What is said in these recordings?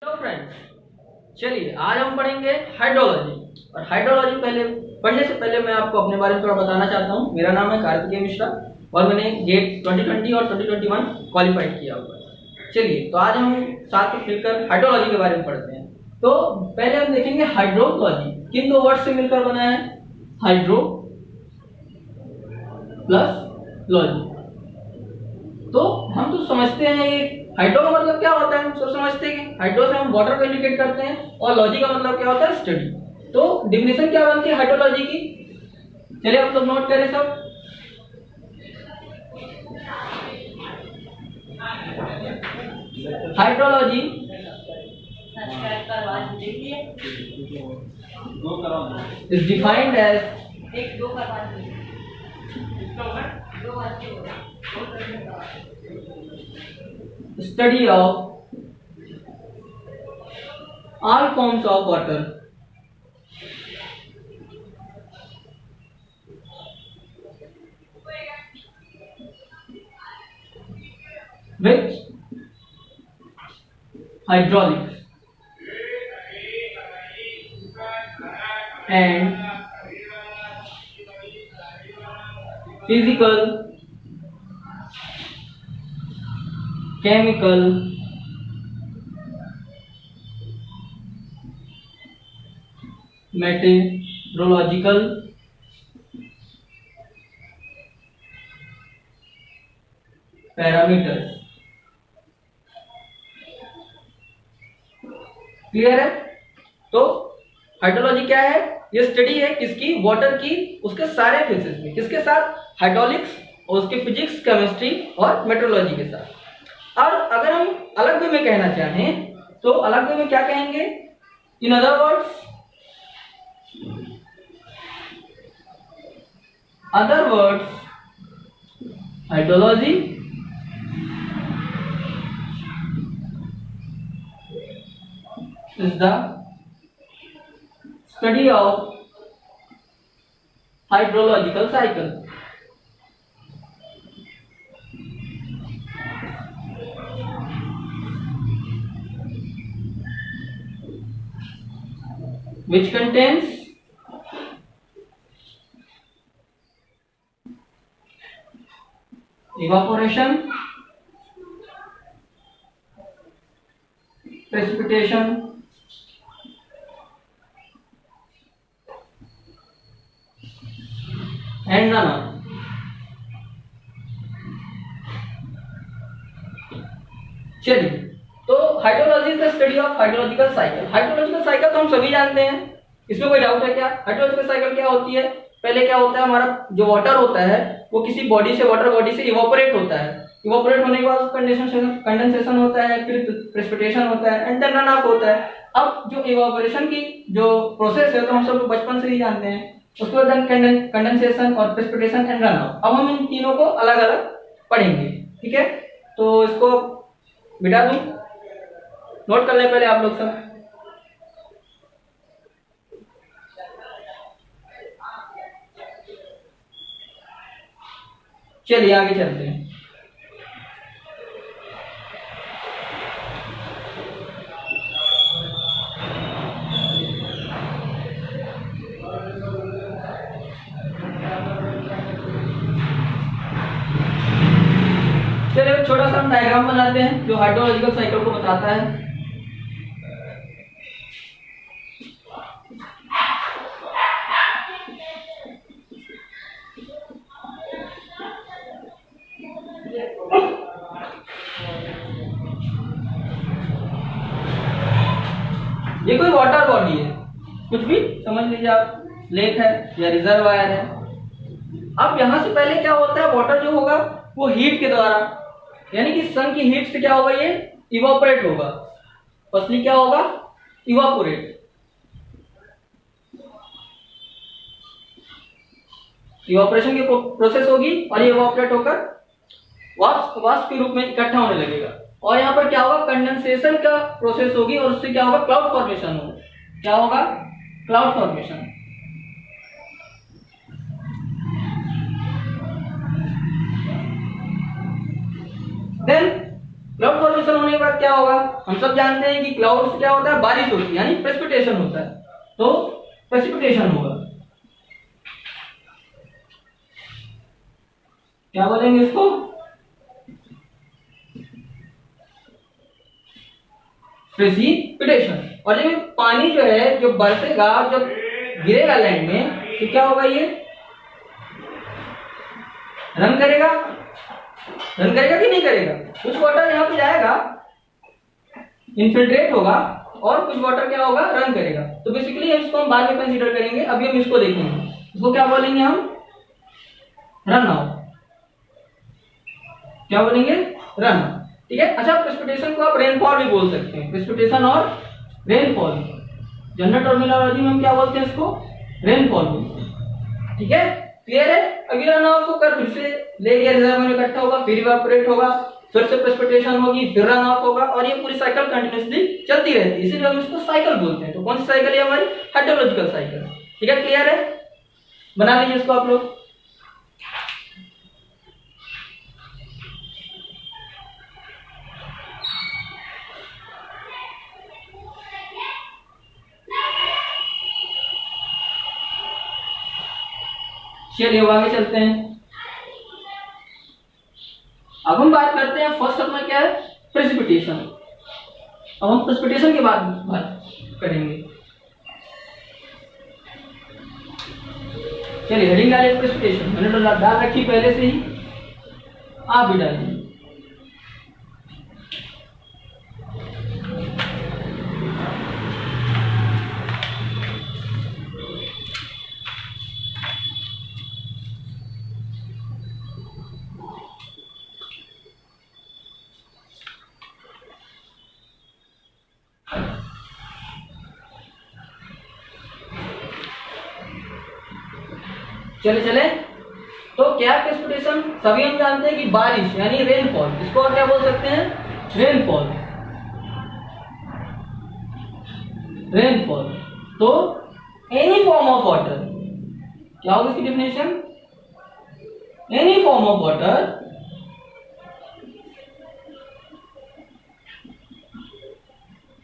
Hello friends, चलिए आज हम पढ़ेंगे हाइड्रोलॉजी। और हाइड्रोलॉजी पढ़ने से पहले मैं आपको अपने बारे में थोड़ा बताना चाहता हूँ। मेरा नाम है कार्तिकेय मिश्रा और मैंने गेट 2020 और 2021 क्वालिफाइड किया हुआ है। चलिए तो आज हम साथ में मिलकर हाइड्रोलॉजी के बारे में पढ़ते हैं। तो पहले हम देखेंगे हाइड्रोलॉजी किन दो वर्ड से मिलकर बना है। Hydro plus logy. तो हम तो समझते हैं ये हाइड्रो का मतलब क्या होता है, हम सब समझते हैं कि हाइड्रो से हम वाटर को इंडिकेट करते हैं और लॉजी का मतलब क्या होता है, स्टडी। तो डिफिनेशन क्या बनती है हाइड्रोलॉजी की, चलिए आप लोग नोट करें सब। Hydrology is defined as study of all forms of water with hydraulics and physical, chemical, meteorological, parameters. Clear है? तो हाइड्रोलॉजी क्या है, ये स्टडी है किसकी, वाटर की, उसके सारे फेसेस में, किसके साथ, हाइड्रोलिक्स और उसके फिजिक्स, केमिस्ट्री और मेट्रोलॉजी के साथ। और अगर हम अलग वे में कहना चाहें तो अलग वे में क्या कहेंगे, in other words hydrology is the study of hydrological cycle which contains evaporation, precipitation and runoff। चलिए तो hydrology is the study of hydrological cycle. Hydrological cycle तो हम सभी जानते हैं, इसमें कोई डाउट है क्या? हाइड्रोलॉजिकल साइकिल क्या होती है, पहले क्या होता है, हमारा जो वाटर होता है वो किसी बॉडी से, वाटर बॉडी से इवोपोरेट होता है। इवोपोरेट होने के बाद कंडेंसेशन होता है, फिर प्रेसिपिटेशन होता है एंड देन रन ऑफ होता है। अब जो इवोपोरेशन की जो प्रोसेस है तो हम सब बचपन से ही जानते हैं, उसके बाद कंडेंसेशन और प्रेसिपिटेशन एंड रन ऑफ। अब हम इन तीनों को अलग अलग पढ़ेंगे, ठीक है? तो इसको मिटा दूं, नोट कर ले पहले आप लोग सब। चलिए आगे चलते हैं। चलिए छोटा सा हम डायग्राम बनाते हैं जो हाइड्रोलॉजिकल साइकिल को बताता है। ये कोई वाटर बॉडी है, कुछ भी समझ लीजिए आप, लेक है या रिजर्वायर है। अब यहां से पहले क्या होता है, वाटर जो होगा वो हीट के द्वारा, यानी कि सन की हीट से क्या होगा, ये इवापोरेट होगा। फर्स्टली क्या होगा, इवापोरेट। इवापोरेशन की प्रोसेस होगी और ये इवापोरेट होकर वाष्प के रूप में इकट्ठा होने लगेगा। और यहाँ पर क्या होगा, कंडेंसेशन का प्रोसेस होगी और उससे क्या होगा, क्लाउड फॉर्मेशन होगा। क्या होगा, cloud formation. Then cloud formation होने के बाद क्या होगा, हम सब जानते हैं कि क्लाउड से क्या होता है, बारिश होती है, यानी प्रेसिपिटेशन होता है। तो प्रेसिपिटेशन होगा, क्या बोलेंगे इसको, प्रेसिपिटेशन। और जब पानी जो है जो बरसेगा, जब गिरेगा लैंड में, तो क्या होगा, ये रन करेगा, रन करेगा कि नहीं करेगा। कुछ वाटर यहाँ पे जाएगा, इनफिल्ट्रेट होगा, और कुछ वाटर क्या होगा, रन करेगा। तो बेसिकली इसको हम बाद में कंसीडर करेंगे, अभी हम इसको देखेंगे। इसको क्या बोलेंगे हम, रन आउट। क्या बोलेंगे, रन। ठीक है। अच्छा, प्रेसिपिटेशन को आप रेनफॉल भी बोल सकते हैं, प्रेसिपिटेशन और रेनफॉल, जनरल टर्मिनोलॉजी में हम क्या बोलते हैं इसको, रेनफॉल बोलते हैं। ठीक है, क्लियर है। अभी रन आउट को कर, फिर से ले गया रिजर्व में इकट्ठा होगा, फिर इवेपोरेट होगा, फिर से प्रेसिपिटेशन होगी, फिर रन ऑफ होगा, और ये पूरी साइकिल कंटिन्यूअसली चलती रहती है, इसीलिए हम इसको साइकिल बोलते हैं। तो कौन सी साइकिल है हमारी, हाइड्रोलॉजिकल साइकिल। ठीक है, क्लियर है, बना लीजिए इसको आप लोग। चलिए अब आगे चलते हैं। अब हम बात करते हैं, फर्स्ट अपना क्या है, प्रेसिपिटेशन। अब हम प्रेसिपिटेशन के बाद बात करेंगे। चलिए हेडिंग डालिए प्रेसिपिटेशन, मैंने तो डाल रखी पहले से ही, आप भी डालिए। चले चले, तो क्या प्रेसिपिटेशन, सभी हम जानते हैं कि बारिश यानी रेनफॉल, इसको और क्या बोल सकते हैं, रेनफॉल। रेनफॉल तो एनी फॉर्म ऑफ वाटर, क्या होगी इसकी definition, any form of water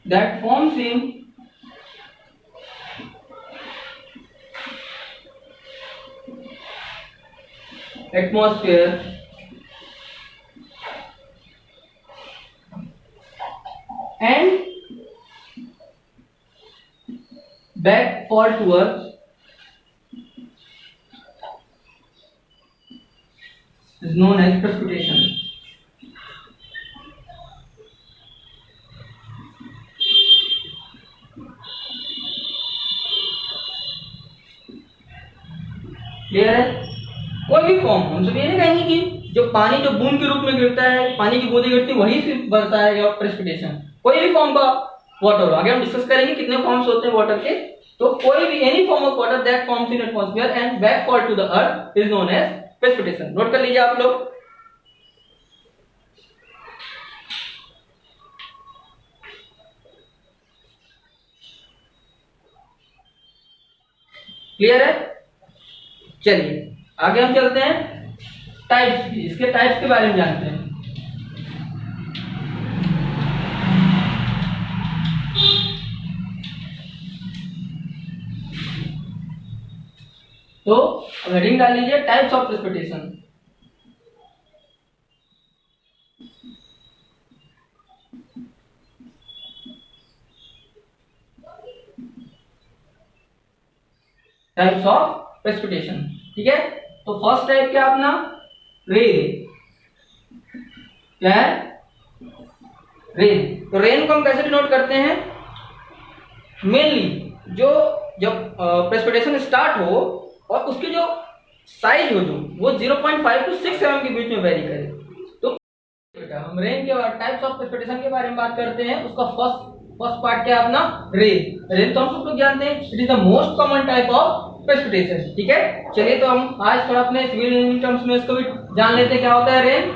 that forms in atmosphere and backfall to earth is known as precipitation. Clear है। कोई भी फॉर्म, हम सब ये नहीं कहेंगे कि जो पानी जो बूंद के रूप में गिरता है, पानी की बूंदें गिरती है, वही सिर्फ बरसा है या प्रेसिपिटेशन। कोई भी फॉर्म का वाटर, आगे हम डिस्कस करेंगे कितने फॉर्म्स होते हैं वाटर के। तो कोई भी any form of water that forms in atmosphere and backfall to the earth is known as precipitation. Note कर लीजिए आप लोग। क्लियर है। चलिए आगे हम चलते हैं, टाइप्स, इसके टाइप्स के बारे में जानते हैं। तो हेडिंग डाल लीजिए, types of precipitation. Types of precipitation, ठीक है। तो फर्स्ट टाइप क्या अपना, रेन। क्या है, रेन। तो रेन को हम कैसे डिनोट करते हैं, मेनली जो जब प्रेसिपिटेशन स्टार्ट हो और उसके जो साइज हो जो वो 0.5 to 6 mm के बीच में वेरी करे। तो हम रेन के टाइप्स ऑफ प्रेसिपिटेशन के बारे में बात करते हैं। उसका फर्स्ट पार्ट क्या है अपना, रेन। रेन तो हम सब लोग जानते हैं, it is the most common type of precipitation, ठीक है। चलिए तो हम आज थोड़ा अपने सिविल इंजीनियरिंग टर्म्स में इसको भी जान लेते हैं क्या होता है रेन।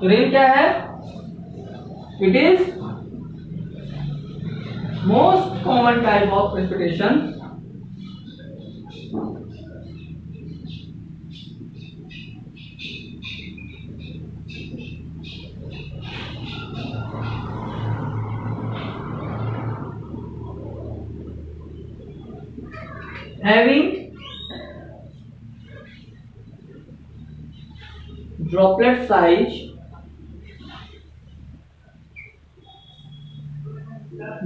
तो रेन क्या है, it is most common type of precipitation having droplet size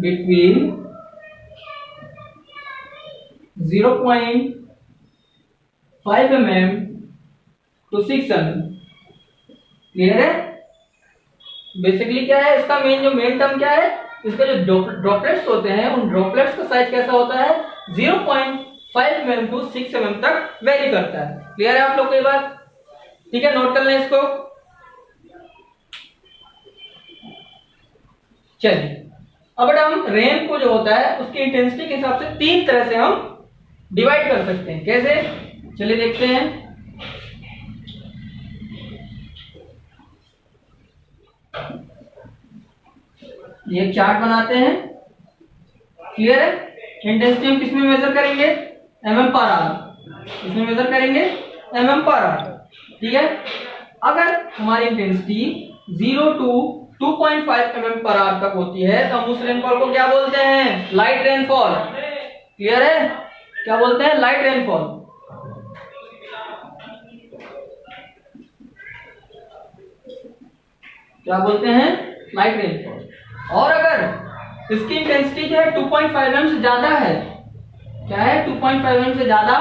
between 0.5 mm to 6 mm। Clear है? बेसिकली क्या है इसका मेन टर्म क्या है, इसका जो ड्रॉपलेट्स होते हैं उन ड्रॉपलेट्स का साइज कैसा होता है 0.5 mm to 6 mm तक वेरी करता है। क्लियर है आप लोग को ये बात? ठीक है, नोट कर लें इसको। चलिए अब हम रेन को जो होता है उसकी इंटेंसिटी के हिसाब से तीन तरह से हम डिवाइड कर सकते हैं। कैसे? चलिए देखते हैं। ये चार्ट बनाते हैं। क्लियर है? इंटेंसिटी हम किसमें मेजर करेंगे? mm per hour. इसमें मेजर करेंगे mm पर आवर। ठीक है, अगर हमारी intensity 0 to 2.5 mm per hour तक होती है तो हम उस रेनफॉल को क्या बोलते हैं? Light rainfall. क्लियर है? क्या बोलते हैं? Light rainfall. क्या बोलते हैं? Light rainfall. और अगर इसकी इंटेंसिटी जो है 2.5 mm से ज्यादा है, क्या है 2.5 mm से ज्यादा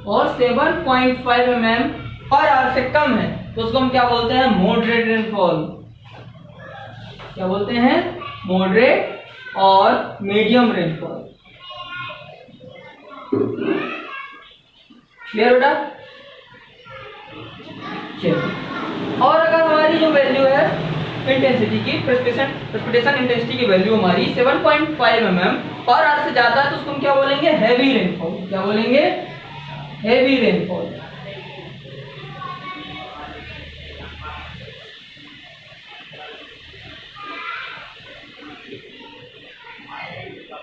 और 7.5 mm पर आवर से कम है तो उसको हम क्या बोलते हैं? Moderate rainfall. क्या बोलते हैं? मॉडरेट और मीडियम रेनफॉल। क्लियर बेटा? चलिए, और अगर हमारी जो वैल्यू है इंटेंसिटी की, प्रेसिपिटेशन इंटेंसिटी की वैल्यू हमारी 7.5 mm पर आवर से ज्यादा है तो उसको हम क्या बोलेंगे? Heavy rainfall. क्या बोलेंगे? Heavy rainfall.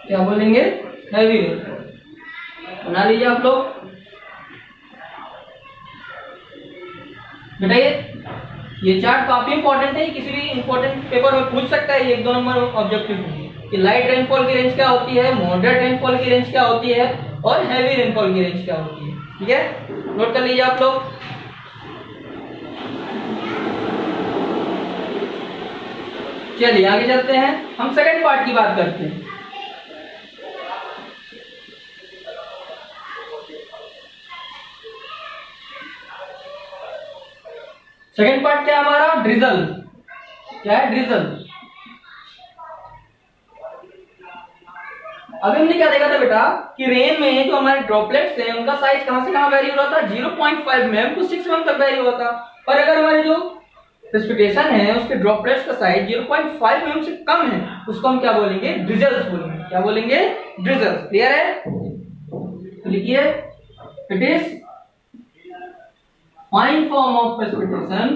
क्या बोलेंगे? Heavy rainfall. बना लीजिए आप लोग। बेटा ये चार्ट काफी इंपॉर्टेंट है, किसी भी इंपॉर्टेंट पेपर में पूछ सकता है। 1-2 नंबर ऑब्जेक्टिव में कि लाइट रेनफॉल की रेंज क्या होती है, मॉडरेट रेनफॉल की रेंज क्या होती है और हैवी रेनफॉल की रेंज क्या होती है। ठीक है, नोट कर लीजिए आप लोग। चलिए आगे चलते हैं, हम सेकंड पार्ट की बात करते हैं। सेकेंड पार्ट क्या है हमारा? ड्रिजल। क्या है? ड्रिजल। अभी हमने क्या देखा था बेटा कि रेन में जो हमारे ड्रॉपलेट्स हैं उनका साइज कहां से कहां वेरी हो रहा था? 0.5 mm to 6 mm तक वेरी हुआ था। पर अगर हमारे जो प्रेसिपिटेशन है उसके ड्रॉपलेट्स का साइज 0.5 mm से कम है उसको हम क्या बोलेंगे? ड्रिजल्स बोलेंगे। क्या बोलेंगे? ड्रिजल्स। क्लियर है? तो लिखिए, it is fine form of precipitation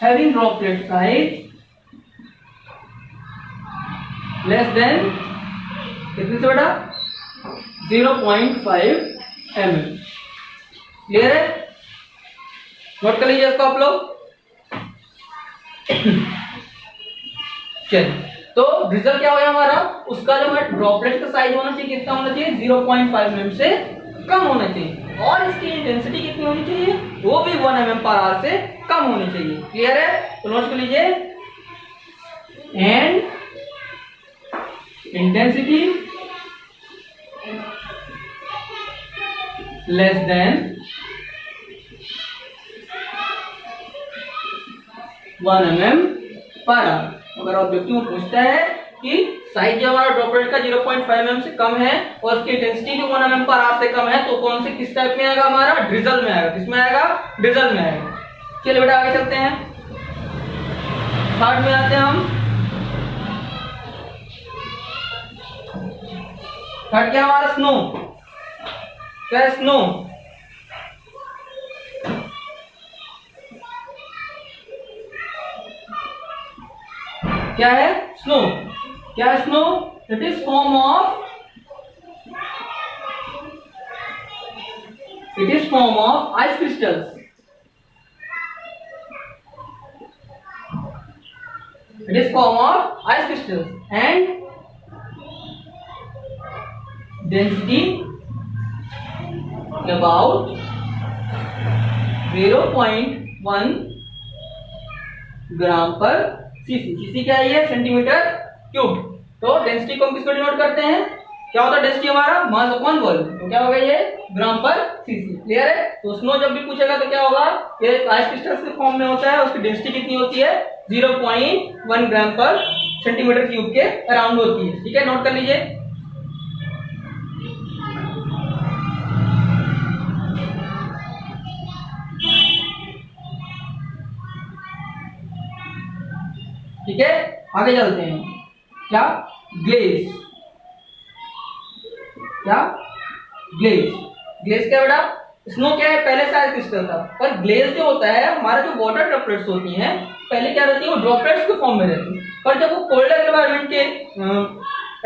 having droplet size less than कितने से बड़ा? 0.5 mm। क्लियर है? नोट कर लीजिए इसको आप लोग। चलिए, तो रिजल्ट क्या हो गया हमारा? उसका जो है ड्रॉपलेट का साइज होना चाहिए, कितना होना चाहिए? 0.5 mm से कम होना चाहिए और इसकी इंटेंसिटी कितनी होनी चाहिए? वो भी 1 mm पर आवर से कम होनी चाहिए। क्लियर है? तो नोट कर लीजिए, and intensity less than 1 mm per hour. अगर ऑब्जेक्टिव पूछता है कि साइज जो हमारा ड्रॉपलेट का 0.5 mm से कम है और उसकी इंटेंसिटी भी 1 mm पर आवर से कम है तो कौन से किस टाइप में आएगा? हमारा ड्रिजल में आएगा। किस में आएगा? ड्रिजल में आएगा। चलिए बेटा आगे चलते हैं, थर्ड में आते हैं हम। थर्ड क्या हमारा? स्नो। क्या है? स्नो। क्या है? स्नो। क्या है snow? It is form of It is form of ice crystals. It is form of ice crystals and density about 0.1 ग्राम पर सीसी. सीसी क्या है? ये सेंटीमीटर क्यूब. तो डेंसिटी को हम किसको डिनोट करते हैं? क्या होता है डेंसिटी हमारा? Mass upon volume. तो क्या होगा ये? ग्राम पर सीसी. क्लियर है? तो स्नो जब भी पूछेगा तो क्या होगा? ये आइस क्रिस्टल्स के फॉर्म में होता है. उसकी डेंसिटी कितनी होती है? 0.1 ग्राम पर सेंटीमीटर क्यूब के अराउंड होती है. ठीक है, नोट कर लीजिए. ठीक है, आगे चलते हैं. क्या? ग्लेज. क्या? ग्लेज. ग्लेज क्या बेटा? स्नो क्या है? पहले से क्रिस्टल था, पर ग्लेज जो होता है हमारा जो वाटर ड्रॉपलेट्स होती हैं पहले क्या रहती है? वो ड्रॉपलेट्स के फॉर्म में रहती है, पर जब वो कोल्डर एनवायरनमेंट के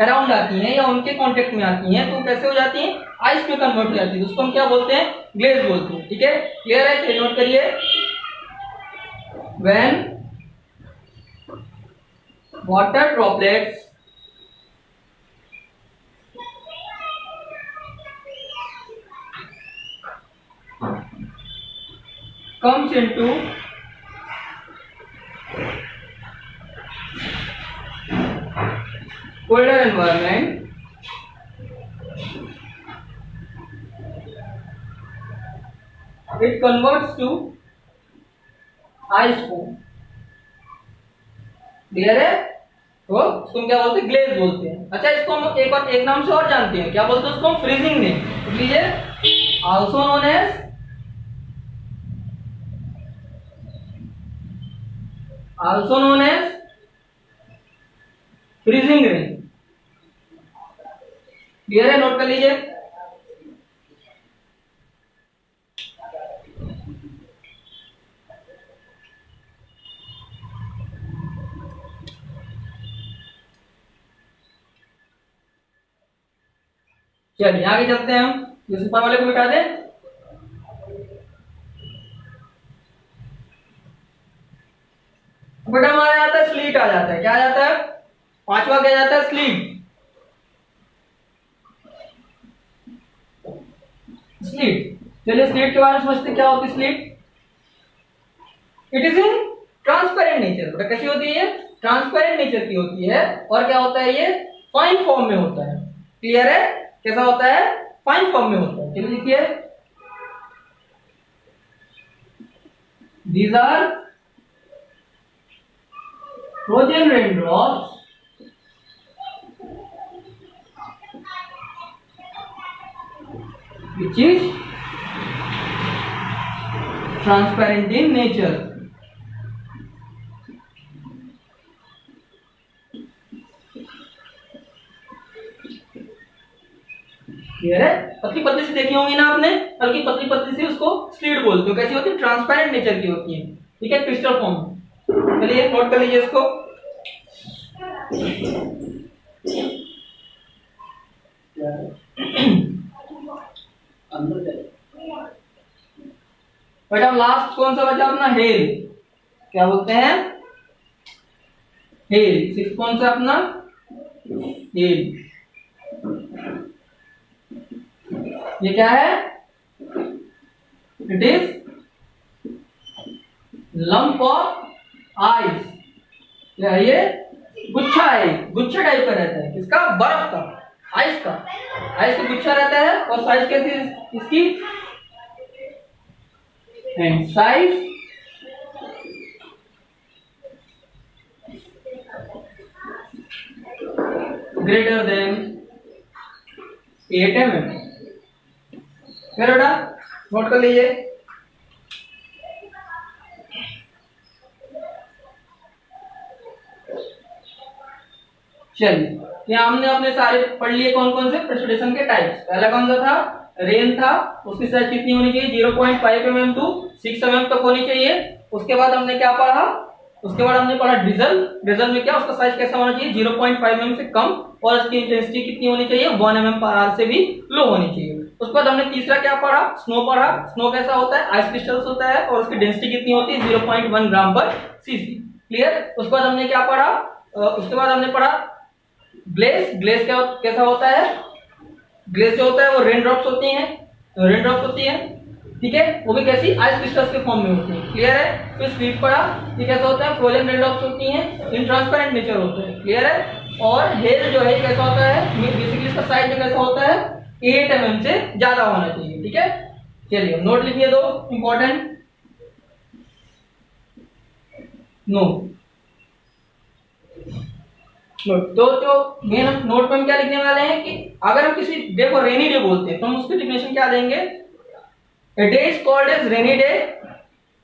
अराउंड आती हैं या उनके कांटेक्ट में आती हैं तो कैसे हो जाती हैं? आइस में कन्वर्ट हो जाती है. उसको हम क्या बोलते हैं? ग्लेज बोलते हैं. ठीक है, क्लियर है? चलिए नोट करिए. When water droplets comes into colder environment, it converts to ice foam. Clear है? तो तुम क्या बोलते हैं? ग्लेज बोलते हैं. अच्छा, इसको हम एक नाम से और जानते हैं. क्या बोलते हैं उसको? फ्रीजिंग ने. लीजिए, also known as freezing rain. Clear है? नोट कर लीजिए. चलिए आगे चलते हैं. हम इस ऊपर वाले को मिटा दें. बेटा हमारे आता है स्लीट आ जाता है. क्या आ जाता है? पांचवा क्या जाता है? स्लीट. स्लीट. चलिए स्लीट के बारे में समझते. क्या होती है slit? It is in transparent nature. बेटा कैसी होती है? ये ट्रांसपेरेंट नेचर की होती है. और क्या होता है? ये फाइन फॉर्म में होता है. क्लियर है? कैसा होता है? फाइन फॉर्म में होता है. चलिए लिखिए. These are frozen raindrops which is transparent in nature. Clear है? पतली पतली से देखी होंगी ना आपने. हल्की पतली पतली से उसको स्लीट बोलते हो. कैसी होती है? ट्रांसपेरेंट नेचर की होती है. ठीक है, क्रिस्टल फॉर्म. चलिए नोट कर लीजिए इसको. बेटा लास्ट कौन सा बचा अपना? हेल. क्या बोलते हैं? हेल. सिक्स कौन सा अपना? हेल. ये क्या है? It is lump of ice. ये गुच्छा है. गुच्छा टाइप का रहता है. किसका? बर्फ का. आइस का. आइस का गुच्छा रहता है. और साइज कैसी इसकी? And size greater than 8 mm. बेटा नोट कर लीजिए. चलिए यहाँ हमने अपने सारे पढ़ लिए. कौन कौन से प्रेसिपिटेशन के टाइप्स. पहला कौन सा था? रेन था. उसकी साइज कितनी होनी चाहिए? 0.5 mm टू 6 mm तक होनी चाहिए. उसके बाद हमने क्या पढ़ा? उसके बाद हमने पढ़ा ड्रिजल. ड्रिजल में क्या? उसका साइज कैसा होना चाहिए? 0.5 mm से कम. और उसकी इंटेंसिटी कितनी होनी चाहिए? 1 mm/h से भी लो होनी चाहिए. उसके बाद हमने तीसरा क्या पढ़ा, स्नो पढ़ा। स्नो कैसा होता है, आइस क्रिस्टल्स होता है और उसकी डेंसिटी कितनी होती है 0.1 ग्राम पर सीसी। क्लियर। उसके बाद हमने क्या पढ़ा, उसके बाद हमने पढ़ा ग्लेस। ग्लेस कैसा होता है, ग्लेस जो होता है वो रेन ड्रॉप्स होती हैं, रेन ड्रॉप्स होती हैं, ठीक है, वो भी कैसी, आइस क्रिस्टल्स के फॉर्म में होती है। क्लियर है। फिर स्वीट पढ़ा, ये कैसा होता है, फ्रोजन रेन ड्रॉप्स होती हैं, इनट्रांसपेरेंट नेचर होता है। क्लियर है। और हेल जो है कैसा होता है, बेसिकली इसका साइज जो कैसा होता है 8 mm से ज्यादा होना चाहिए। ठीक है, चलिए नोट लिखिए दो इंपॉर्टेंट नोट। तो जो मेन नोट पे हम क्या लिखने वाले हैं कि अगर हम किसी डे को रेनी डे बोलते हैं तो हम उसकी डेफिनेशन क्या देंगे, a day is called as rainy day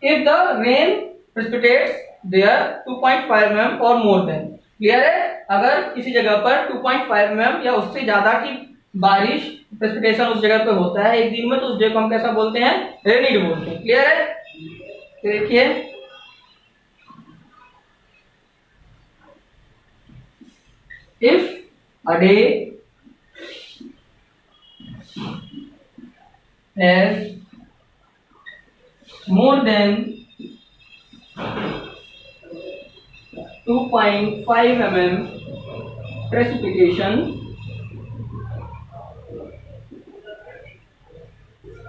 if the rain precipitates there 2.5 mm or more than। Clear है। अगर किसी जगह पर 2.5 mm या उससे ज्यादा की बारिश प्रेसिपिटेशन उस जगह पे होता है एक दिन में, तो उस डे को हम कैसा बोलते हैं, रेनी डे बोलते हैं। क्लियर है। तो देखिए if a day has more than 2.5 mm precipitation,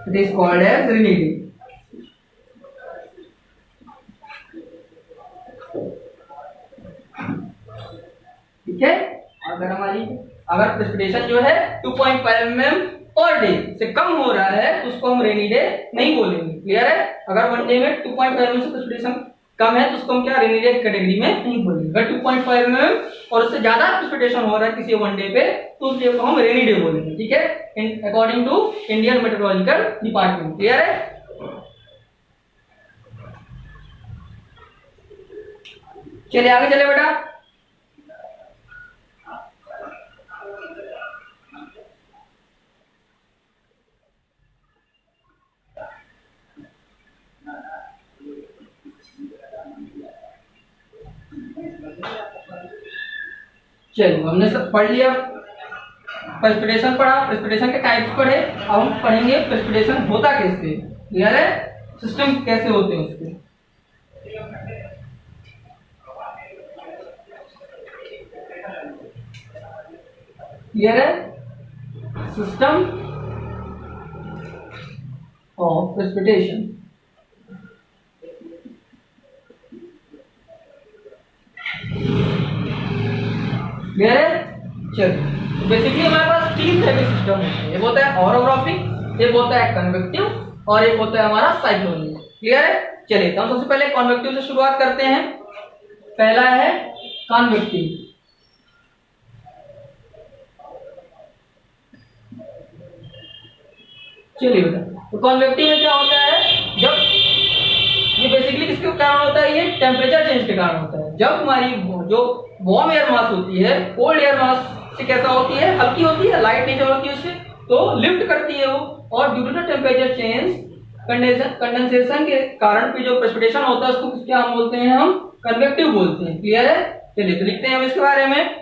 it is called as rainy day। ठीक है। अगर प्रेसिपिटेशन जो है 2.5 mm पर डे से कम हो रहा है तो उसको हम रेनी डे नहीं बोलेंगे। क्लियर है। अगर वन डे में 2.5 mm से प्रेसिपिटेशन कम है तो उसको हम क्या, रेनी डे कैटेगरी में नहीं बोलेंगे। अगर 2.5 mm और उससे ज्यादा प्रेसिपिटेशन हो रहा है किसी वन डे पे तो उस डे को हम रेनी डे बोलेंगे। ठीक है, according to Indian meteorological department. Clear है। चलिए आगे चले बेटा। चलिए हमने सब पढ़ लिया, प्रेसिपिटेशन पढ़ा, प्रेसिपिटेशन के टाइप्स पढ़े। अब हम पढ़ेंगे प्रेसिपिटेशन होता कैसे। क्लियर है। सिस्टम कैसे होते हैं उसके। क्लियर है। System of precipitation. क्लियर है। चलिए बेसिकली हमारे पास 3 तरह के सिस्टम होते हैं। एक होता है ऑरोग्राफिक, एक होता है कन्वेक्टिव और एक होता है हमारा साइक्लोनिक। क्लियर है। चलिए तो हम सबसे पहले कन्वेक्टिव से शुरुआत करते हैं। पहला है कन्वेक्टिव। चलिए बेटा, तो कन्वेक्टिव में क्या होता है, जब ये बेसिकली किसके कारण होता है, ये टेम्परेचर चेंज के कारण होता है। जब हमारी जो वार्म एयर मास होती है कोल्ड एयर मास से कैसा होती है, हल्की होती है, लाइट नेचर होती है उससे, तो लिफ्ट करती है वो, और due to the temperature change condensation के कारण पे जो प्रेसिपिटेशन होता है उसको क्या हम बोलते हैं, हम कन्वेक्टिव बोलते हैं। क्लियर है। चलिए तो लिखते हैं हम इसके बारे में।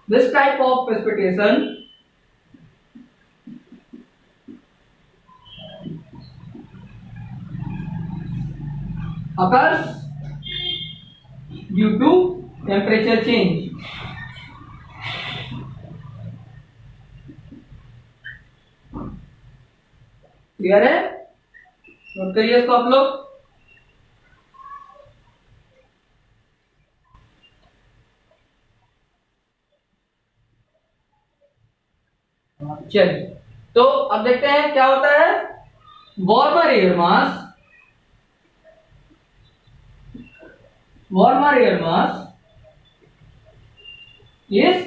This type of precipitation occurs due to temperature change। Clear है। नोट करिए इसको आप लोग। चलिए तो अब देखते हैं क्या होता है। Warmer air mass, warmer air mass is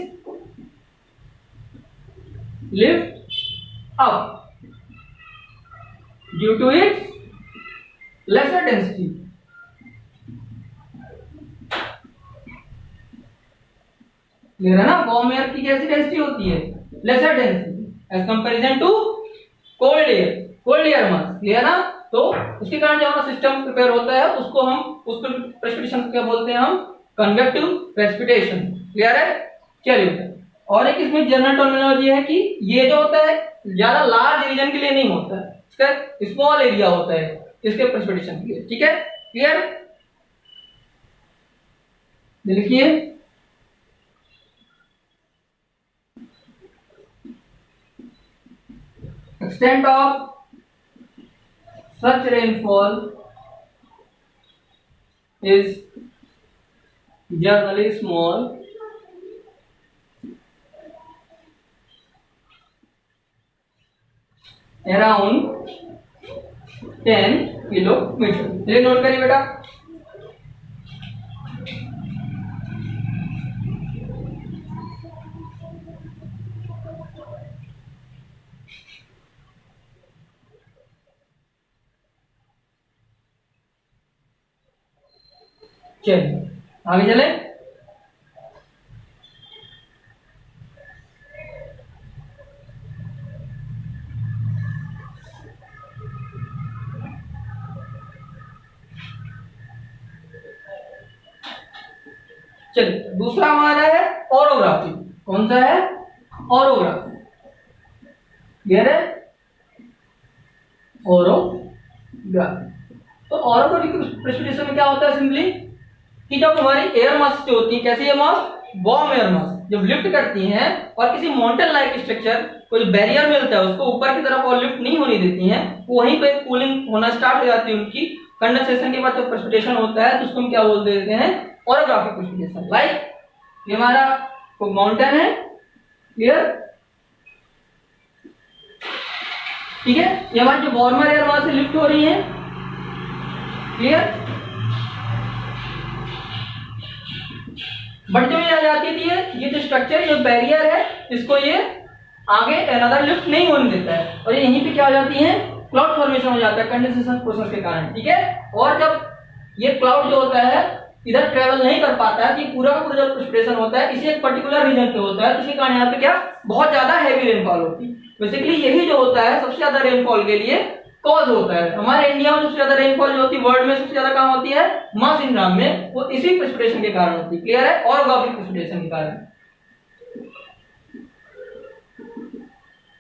lift up due to its lesser density। Clear है ना। वार्म एयर की कैसी डेंसिटी होती है, lesser density as comparison to cold air mass. Clear ना। तो उसके कारण जो हमारा सिस्टम प्रिपेयर होता है उसको हम उस प्रेसिपिटेशन को क्या बोलते हैं हम? Convective precipitation. क्लियर है? चलिए, और एक इसमें जनरल टर्मिनोलॉजी है कि ये जो होता है ज्यादा लार्ज रीजन के लिए नहीं होता है, इसका स्मॉल एरिया होता है इसके प्रेसिपिटेशन के लिए। ठीक है, क्लियर? देखिए, extent of such rainfall is generally small, around 10 kilometre. ये नोट करिए बेटा। चलिए आगे चले। चलिए, दूसरा हमारा है ऑरोग्राफी। कौन सा है? ऑरोग्राफी। क्लियर है? ऑरोग्राफी। तो ऑरोग्राफिक प्रेसिपिटेशन में क्या होता है? सिंपली कि जब हमारी एयर मास जो होती है, कैसी एयर मास? वार्म एयर मास जब लिफ्ट करती हैं और किसी माउंटेन लाइक स्ट्रक्चर को जो बैरियर मिलता है उसको ऊपर की तरफ और लिफ्ट नहीं होने देती हैं, वहीं पे कूलिंग होना स्टार्ट हो जाती है उनकी। कंडेंसेशन के बाद जब प्रेसिपिटेशन होता है तो उसको हम क्या बोल देते हैं? Orographic precipitation. लाइक ये हमारा माउंटेन है। क्लियर? ठीक है, ये हमारी जो वार्मर एयर वहां से लिफ्ट हो रही है। क्लियर? बट जो ये आ जाती है, ये जो स्ट्रक्चर, ये बैरियर है, इसको ये आगे अनदर लिफ्ट नहीं होने देता है और ये यहीं पे क्या हो जाती है? क्लाउड फॉर्मेशन हो जाता है कंडेंसेशन प्रोसेस के कारण। ठीक है, और जब ये क्लाउड जो होता है इधर ट्रेवल नहीं कर पाता है कि पूरा का पूरा जब प्रेसिपिटेशन होता है इसी एक पर्टिकुलर रीजन पे होता है, तो इसके कारण यहाँ पे क्या बहुत ज्यादा हैवी रेनफॉल होती है। बेसिकली यही जो होता है सबसे ज्यादा रेनफॉल के लिए कॉज होता है। हमारे इंडिया में सबसे ज्यादा रेनफॉल जो होती है, वर्ल्ड में सबसे ज्यादा कहाँ होती है? मानसून में, वो इसी प्रेसिपिटेशन के कारण होती है। क्लियर है? ऑरोग्राफिक प्रेसिपिटेशन के कारण।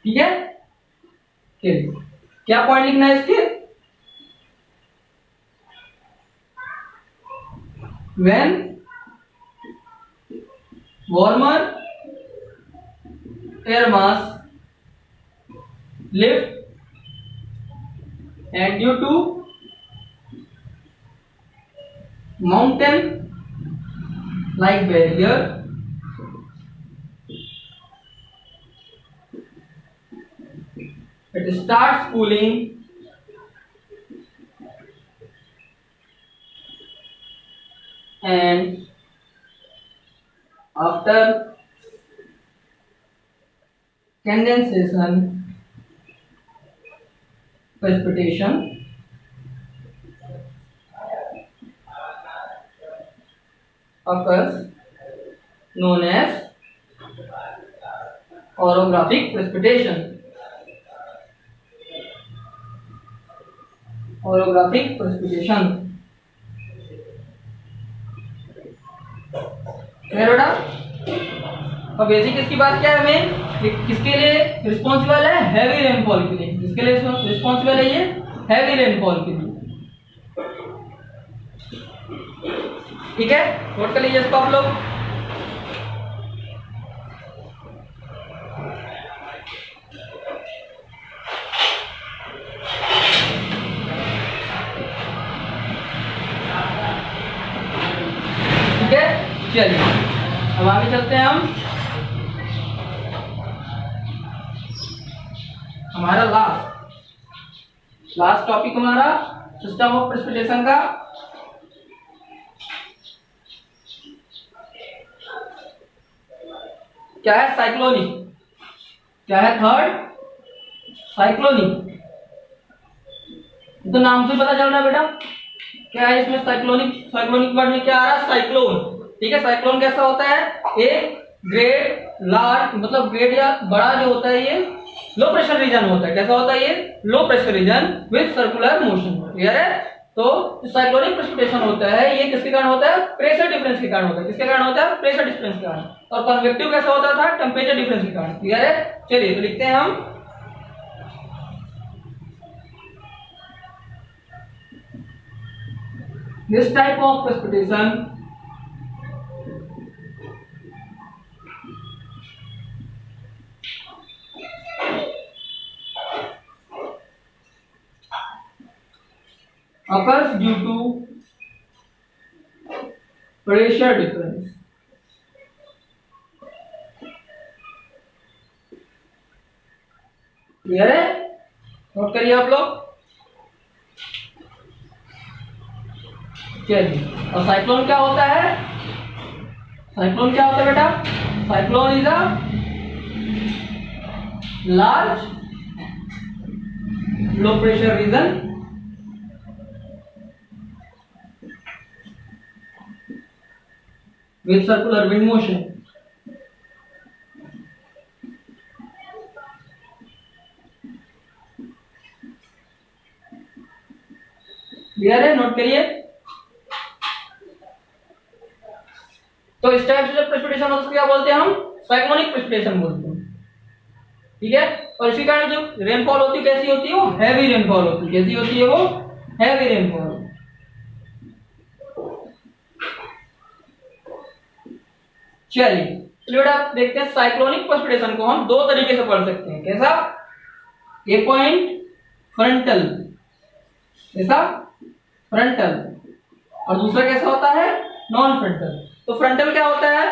ठीक है, क्या पॉइंट लिखना है इसके? When warmer air mass lift and due to mountain like barrier it starts cooling and after condensation precipitation occurs known as orographic precipitation. Orographic precipitation। बेटा, और बेसिक इसकी बात क्या है? हमें किसके लिए रिस्पॉन्सिबल है? हैवी रेनफॉल के लिए। किसके लिए रिस्पॉन्सिबल है ये? हैवी रेनफॉल के लिए। ठीक है, नोट कर लीजिए इसको आप लोग। ठीक है, चलिए अब आगे चलते हैं हम। हमारा लास्ट टॉपिक हमारा सिस्टम ऑफ प्रेसिपिटेशन का क्या है? साइक्लोनिक। क्या है? Third cyclonic. तो नाम से पता चल रहा है बेटा क्या है इसमें? साइक्लोनिक। साइक्लोनिक वर्ड में क्या आ रहा है? साइक्लोन। ठीक है, साइक्लोन कैसा होता है? एक ग्रेट लार्ज, मतलब ग्रेट या बड़ा जो होता है ये लो प्रेशर रीजन होता है। कैसा होता है ये? Low pressure region with circular motion. Clear है? तो जो साइक्लोनिक प्रेसिपिटेशन होता है ये किसके कारण होता है? प्रेशर डिफरेंस के कारण होता है। किसके कारण होता है? प्रेशर डिफरेंस के कारण। और कन्वेक्टिव कैसा होता था? टेम्परेचर डिफरेंस के कारण। क्लियर है? चलिए तो लिखते हैं हम this type of precipitation occurs due to pressure difference. Clear है? नोट करिए आप लोग। चलिए, और साइक्लोन क्या होता है? साइक्लोन क्या होता है बेटा? Cyclone is a large low pressure region with circular wind motion. Clear है? नोट करिए। तो इस टाइप से जब प्रेसिपिटेशन होता है उसको क्या बोलते हैं हम? साइक्लोनिक प्रेसिपिटेशन बोलते हैं। ठीक है? और इसी कारण जो रेनफॉल होती है कैसी होती है? वो हैवी रेनफॉल होती है। कैसी होती है वो? Heavy rainfall. चलिए बेटा देखते हैं साइक्लोनिक प्रेसिपिटेशन को हम दो तरीके से पढ़ सकते हैं। कैसा? एक पॉइंट फ्रंटल, कैसा? फ्रंटल। और दूसरा कैसा होता है? Non frontal. तो फ्रंटल क्या होता है?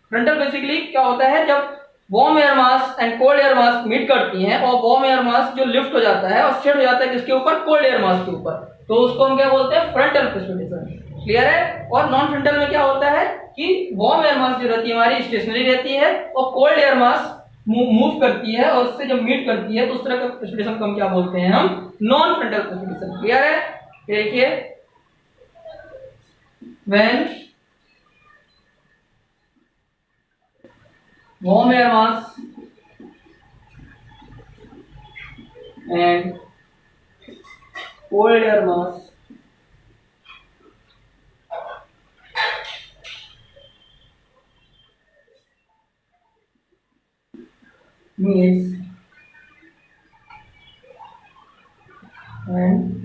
फ्रंटल बेसिकली क्या होता है? जब warm air mass and cold air mass meet करती हैं और वार्म एयर मास जो लिफ्ट हो जाता है और सेट हो जाता है किसके ऊपर? कोल्ड एयर मास के ऊपर, तो उसको हम क्या बोलते हैं? Frontal precipitation. क्लियर है? और नॉन फ्रंटल में क्या होता है कि वार्म एयर मास जो रहती है हमारी स्टेशनरी रहती है और कोल्ड एयर मास मूव करती है और उससे जब मीट करती है तो उस तरह का प्रेसिपिटेशन को हम क्या बोलते हैं? हम नॉन फ्रंटल प्रेसिपिटेशन। क्लियर है? देखिए, when warm air mass and cold air mass meets and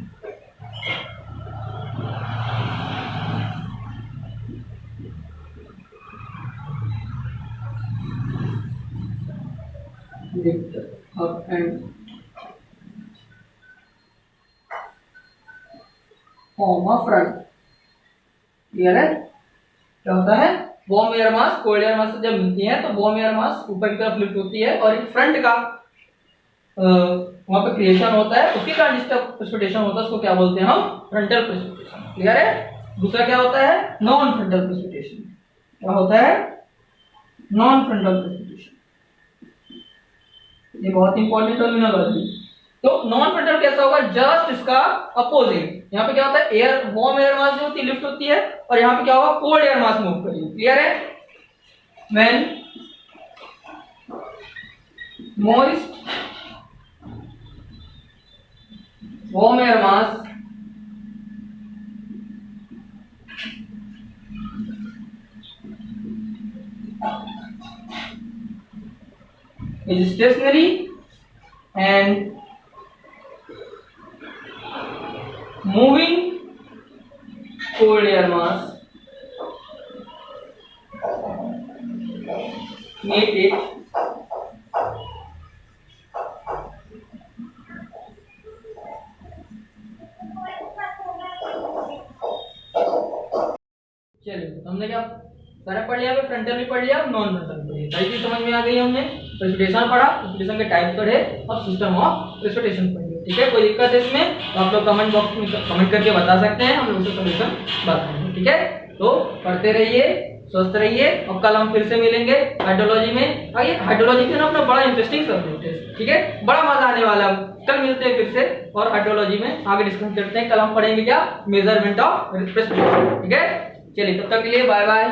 lift up and form a front। Clear है? क्या होता है? वार्म एयर मास कोल्ड एयर मास से जब मिलती है तो वार्म एयर मास ऊपर की तरफ लिफ्ट होती है और एक फ्रंट का वहां पे क्रिएशन होता है। उसके कारण जिसका प्रेसिपिटेशन होता है उसको क्या बोलते हैं? हम फ्रंटल प्रेसिपिटेशन। क्लियर है? दूसरा क्या होता है? Non frontal precipitation. क्या होता है? Non frontal precipitation. ये बहुत इंपॉर्टेंट टर्मिनोलॉजी। तो नॉन फ्रंटल कैसा होगा? जस्ट इसका अपोजिट। यहाँ पे क्या होता है? एयर वार्म एयर मास जो होती है लिफ्ट होती है और यहाँ पे क्या होगा? कोल्ड एयर मास मूव करेगी। क्लियर है? When moist warm air mass is stationary and moving cold air mass make it चलिए हमने क्या सारा पढ़ लिया? फ्रंटल भी पढ़ लिया, नॉन फ्रंटल पढ़ लिया। सारी चीज समझ में आ गई। हमने प्रेसिपिटेशन पढ़ा, प्रेसिपिटेशन के टाइप पढ़े और सिस्टम ऑफ प्रेसिपिटेशन पढ़ लिया। ठीक है? कोई दिक्कत है इसमें तो आप लोग कमेंट बॉक्स में कमेंट करके बता सकते हैं, हम लोग उसका सोल्यूशन बताएंगे। ठीक है? तो पढ़ते रहिए, स्वस्थ रहिए और कल हम फिर से मिलेंगे हाइड्रोलॉजी में। और ये हाइड्रोलॉजी के ना अपना बड़ा इंटरेस्टिंग सब्जेक्ट है। ठीक है? बड़ा मजा आने वाला है। कल मिलते हैं फिर से और हाइड्रोलॉजी में आगे डिस्कस करते हैं। कल हम पढ़ेंगे क्या? Measurement of precipitation. ठीक है? चलिए तब तक के लिए बाय बाय।